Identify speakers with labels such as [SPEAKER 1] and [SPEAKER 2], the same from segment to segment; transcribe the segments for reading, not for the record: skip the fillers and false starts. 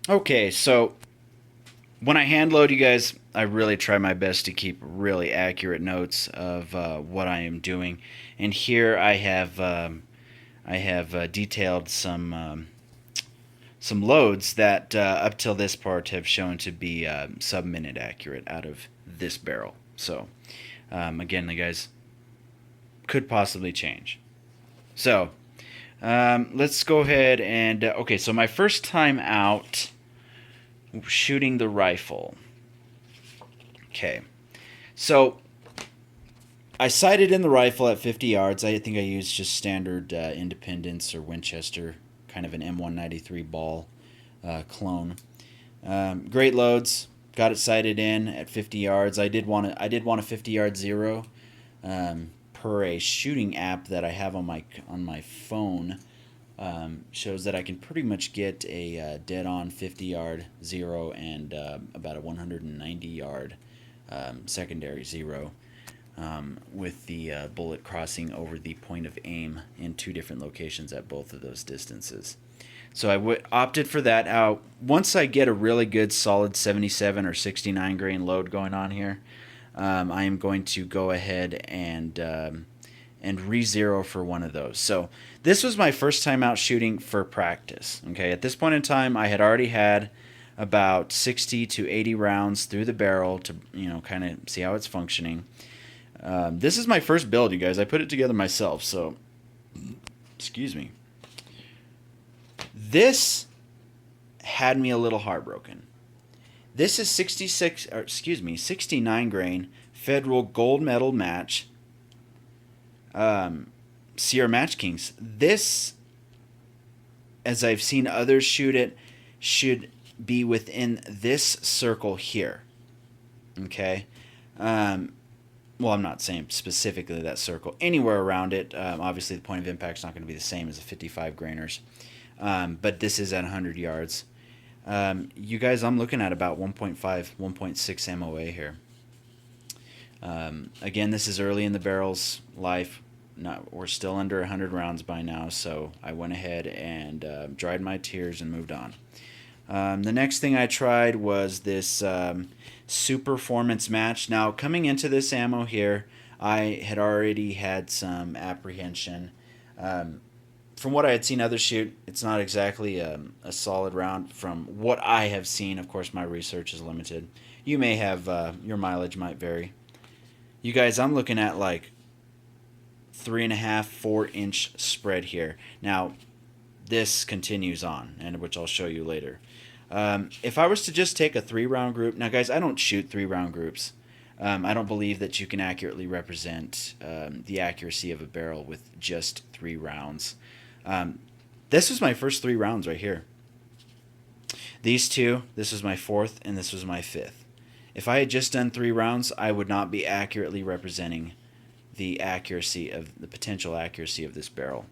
[SPEAKER 1] Okay, so when I hand load, you guys, I really try my best to keep really accurate notes of what I am doing. And here I have detailed some loads that up till this part have shown to be sub-minute accurate out of this barrel. So again, the guys could possibly change. So let's go ahead and okay. So my first time out shooting the rifle. Okay, so I sighted in the rifle at 50 yards. I think I used just standard Independence or Winchester, kind of an M193 ball clone. Great loads. Got it sighted in at 50 yards. I did want a 50-yard zero. Per a shooting app that I have on my phone, shows that I can pretty much get a dead-on 50-yard zero and about a 190-yard secondary zero, with the bullet crossing over the point of aim in two different locations at both of those distances. So I opted for that. Once I get a really good solid 77 or 69 grain load going on here, I am going to go ahead and re-zero for one of those. So this was my first time out shooting for practice. Okay, at this point in time, I had already had about 60 to 80 rounds through the barrel to kind of see how it's functioning. This is my first build, you guys. I put it together myself, so excuse me. This had me a little heartbroken. This is 69 grain federal gold medal match, Sierra Match Kings. This, as I've seen others shoot it, should be within this circle here. Okay. Well, I'm not saying specifically that circle. Anywhere around it. Obviously, the point of impact is not going to be the same as the 55 grainers. But this is at 100 yards. You guys, I'm looking at about 1.5, 1.6 MOA here. Again, this is early in the barrel's life. We're still under 100 rounds by now, so I went ahead and dried my tears and moved on. The next thing I tried was this Super Performance match. Now, coming into this ammo here, I had already had some apprehension. From what I had seen others shoot, it's not exactly a solid round. From what I have seen, of course, my research is limited. You may have, your mileage might vary. You guys, I'm looking at like 3.5, 4 inch spread here. Now, this continues on, and which I'll show you later. If I was to just take a 3-round group, now guys, I don't shoot 3-round groups. I don't believe that you can accurately represent the accuracy of a barrel with just 3 rounds. This was my first 3 rounds right here. These two, this was my 4th, and this was my 5th. If I had just done 3 rounds, I would not be accurately representing the potential accuracy of this barrel.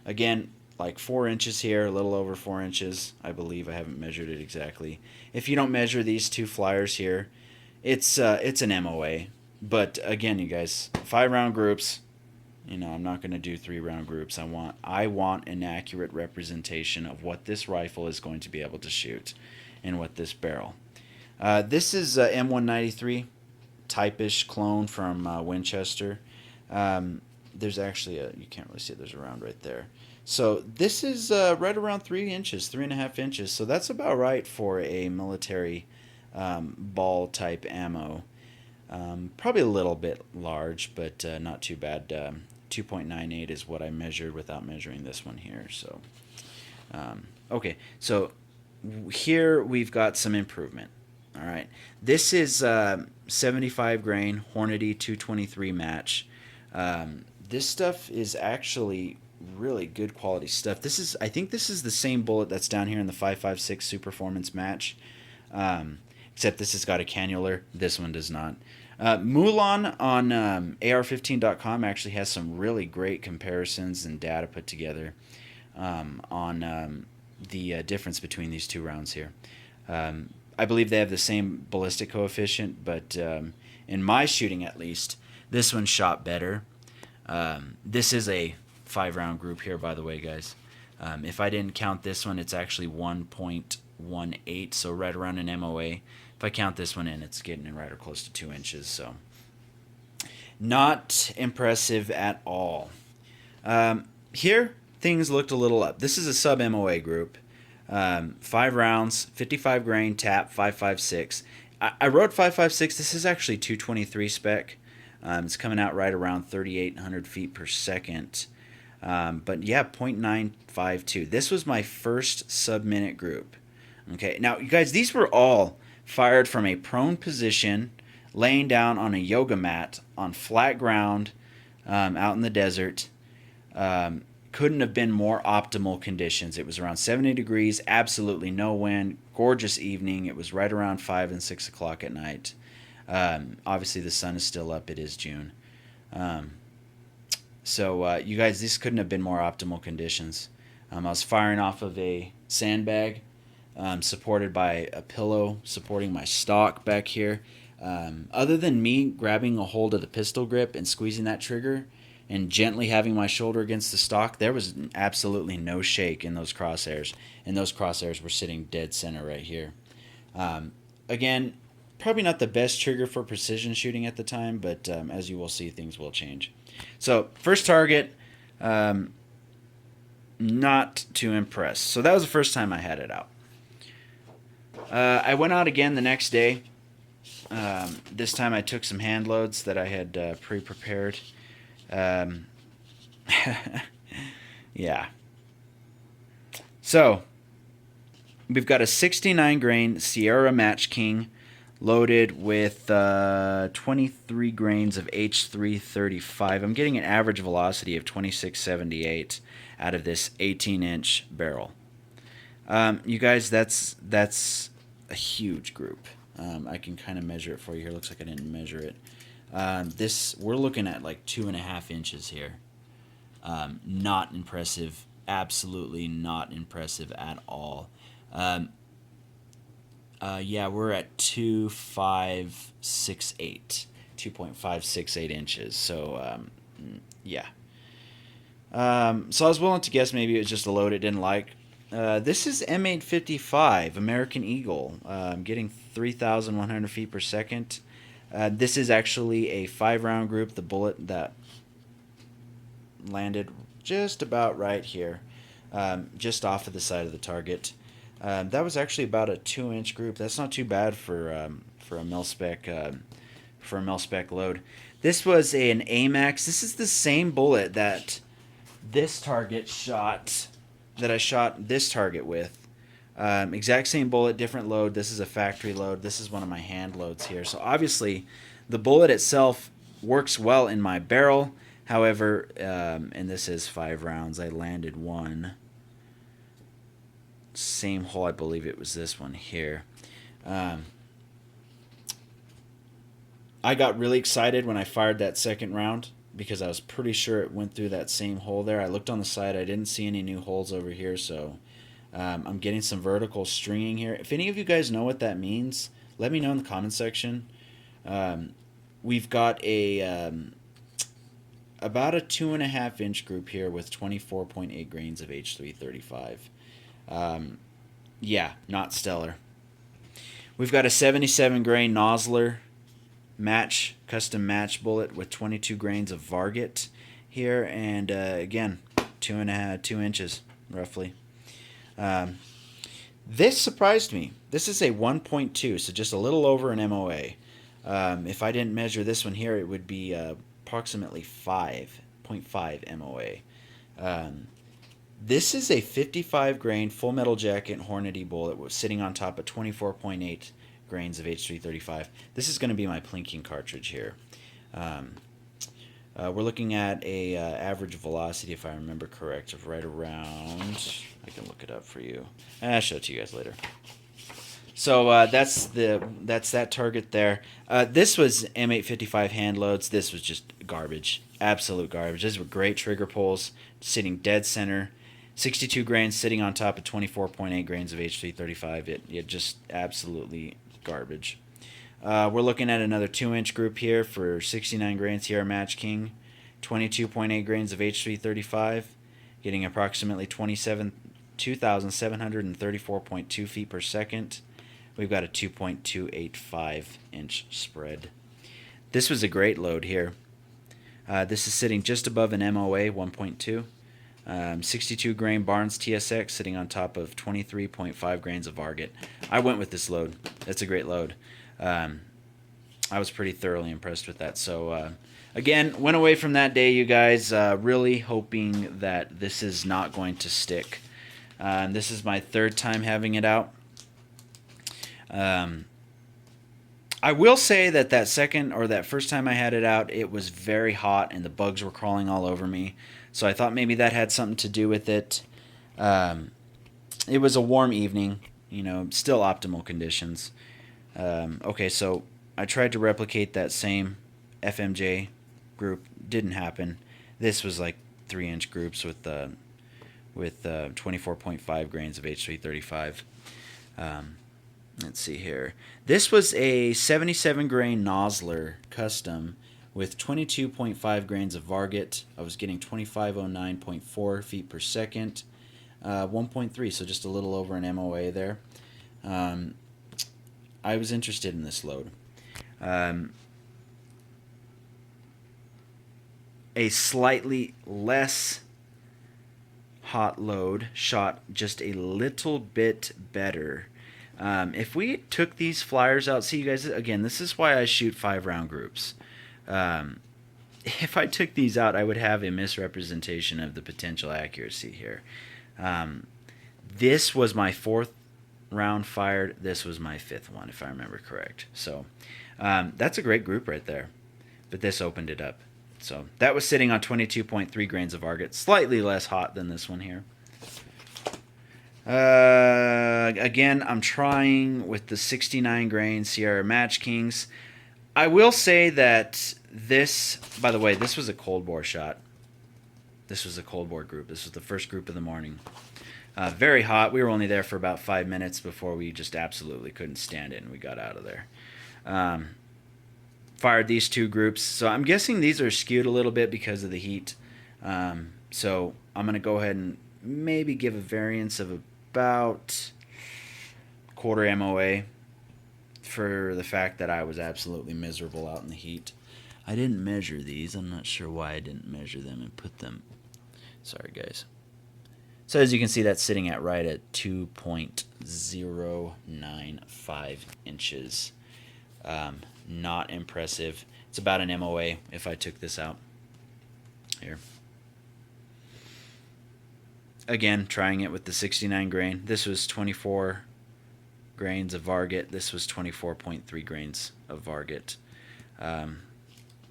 [SPEAKER 1] Again, like 4 inches here, a little over 4 inches, I believe. I haven't measured it exactly. If you don't measure these 2 flyers here, it's an MOA. But again, you guys, 5-round groups. I'm not going to do 3-round groups. I want an accurate representation of what this rifle is going to be able to shoot, and what this barrel. This is a M193 type-ish clone from Winchester. There's actually you can't really see it. There's a round right there. So this is right around 3 inches, 3.5 inches. So that's about right for a military ball type ammo. Probably a little bit large, but not too bad. 2.98 is what I measured without measuring this one here. So, okay. So here we've got some improvement. All right. This is 75 grain Hornady 223 match. This stuff is actually really good quality stuff. I think this is the same bullet that's down here in the 5.56 Super Performance match. Except this has got a cannular. This one does not. Mulan on AR15.com actually has some really great comparisons and data put together on the difference between these 2 rounds here. I believe they have the same ballistic coefficient, but in my shooting at least, this one shot better. This is a 5-round group here, by the way, guys. If I didn't count this one, it's actually 1.8 0.18, so right around an MOA. If I count this one in, it's getting in right or close to 2 inches, so not impressive at all. Here, things looked a little up. This is a sub MOA group. 5 rounds, 55 grain, tap, 5.56. I wrote 5.56. This is actually 223 spec. It's coming out right around 3,800 feet per second. But yeah, 0.952. This was my first sub-minute group. Okay, now you guys, these were all fired from a prone position, laying down on a yoga mat on flat ground out in the desert. Couldn't have been more optimal conditions. It was around 70 degrees, absolutely no wind, gorgeous evening. It was right around 5 and 6 o'clock at night. Obviously, the sun is still up. It is June. So you guys, this couldn't have been more optimal conditions. I was firing off of a sandbag supported by a pillow supporting my stock back here. Other than me grabbing a hold of the pistol grip and squeezing that trigger and gently having my shoulder against the stock, there was absolutely no shake in those crosshairs. And those crosshairs were sitting dead center right here. Again, probably not the best trigger for precision shooting at the time, but as you will see, things will change. So, first target, not too impressed. So that was the first time I had it out. I went out again the next day. This time I took some hand loads that I had pre-prepared. Yeah. So, we've got a 69 grain Sierra Match King loaded with 23 grains of H335. I'm getting an average velocity of 2678 out of this 18-inch barrel. You guys, that's a huge group. I can kind of measure it for you here. Looks like I didn't measure it. We're looking at like 2.5 inches here. Not impressive. Absolutely not impressive at all. Yeah, we're at 2.568 inches. So, yeah. So I was willing to guess maybe it was just a load it didn't like. This is M855, American Eagle, getting 3,100 feet per second. This is actually a 5-round group. The bullet that landed just about right here, just off of the side of the target. That was actually about a 2-inch group. That's not too bad for a mil spec load. This was an AMAX. This is the same bullet that this target shot. That I shot this target with. Exact same bullet, different load. This is a factory load. This is one of my hand loads here. So obviously, the bullet itself works well in my barrel. However, and this is 5 rounds. I landed one. Same hole, I believe it was this one here. I got really excited when I fired that second round because I was pretty sure it went through that same hole there. I looked on the side. I didn't see any new holes over here, so I'm getting some vertical stringing here. If any of you guys know what that means, let me know in the comment section. We've got about a 2.5-inch group here with 24.8 grains of H335. Yeah, not stellar. We've got a 77 grain Nosler custom match bullet with 22 grains of Varget here, and again, 2 inches roughly. This surprised me. This is a 1.2, so just a little over an MOA. If I didn't measure this one here, it would be approximately 5.5 MOA. This is a 55 grain full metal jacket Hornady bullet sitting on top of 24.8 grains of H335. This is going to be my plinking cartridge here. We're looking at a average velocity, if I remember correct, of right around, I can look it up for you. I'll show it to you guys later. So that's that target there. This was M855 hand loads. This was just garbage, absolute garbage. These were great trigger pulls, sitting dead center. 62 grains sitting on top of 24.8 grains of H335. It just absolutely garbage. We're looking at another 2-inch group here for 69 grains Sierra Match King, 22.8 grains of H335, getting approximately 27 2,734.2 feet per second. We've got a 2.285 inch spread. This was a great load here. This is sitting just above an MOA 1.2. 62 grain Barnes TSX sitting on top of 23.5 grains of Varget. I went with this load. That's a great load. I was pretty thoroughly impressed with that. So again, went away from that day, you guys, really hoping that this is not going to stick. This is my third time having it out. I will say that that first time I had it out, it was very hot and the bugs were crawling all over me. So I thought maybe that had something to do with it. It was a warm evening, still optimal conditions. Okay, so I tried to replicate that same FMJ group. Didn't happen. This was like 3-inch groups with 24.5 grains of H335. Let's see here. This was a 77 grain Nosler custom with 22.5 grains of Varget. I was getting 2509.4 feet per second. 1.3, so just a little over an MOA there. I was interested in this load. A slightly less hot load shot just a little bit better. If we took these flyers out, see you guys, again, this is why I shoot 5-round groups. If I took these out, I would have a misrepresentation of the potential accuracy here. This was my 4th round fired. This was my 5th one, if I remember correct. So that's a great group right there. But this opened it up. So that was sitting on 22.3 grains of Varget, slightly less hot than this one here. Again, I'm trying with the 69 grain Sierra Match Kings. I will say that this, by the way, this was a cold bore shot. This was a cold bore group. This was the first group of the morning. Very hot. We were only there for about 5 minutes before we just absolutely couldn't stand it and we got out of there. Fired these 2 groups. So I'm guessing these are skewed a little bit because of the heat. So I'm going to go ahead and maybe give a variance of about quarter MOA for the fact that I was absolutely miserable out in the heat. I didn't measure these. I'm not sure why I didn't measure them and put them. Sorry, guys. So as you can see, that's sitting at right at 2.095 inches. Not impressive. It's about an MOA if I took this out. Here. Again, trying it with the 69 grain. This was 24 grains of Varget. This was 24.3 grains of Varget.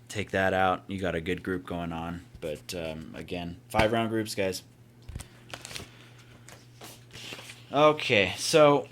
[SPEAKER 1] Take that out. You got a good group going on. But again, 5-round groups, guys. Okay, so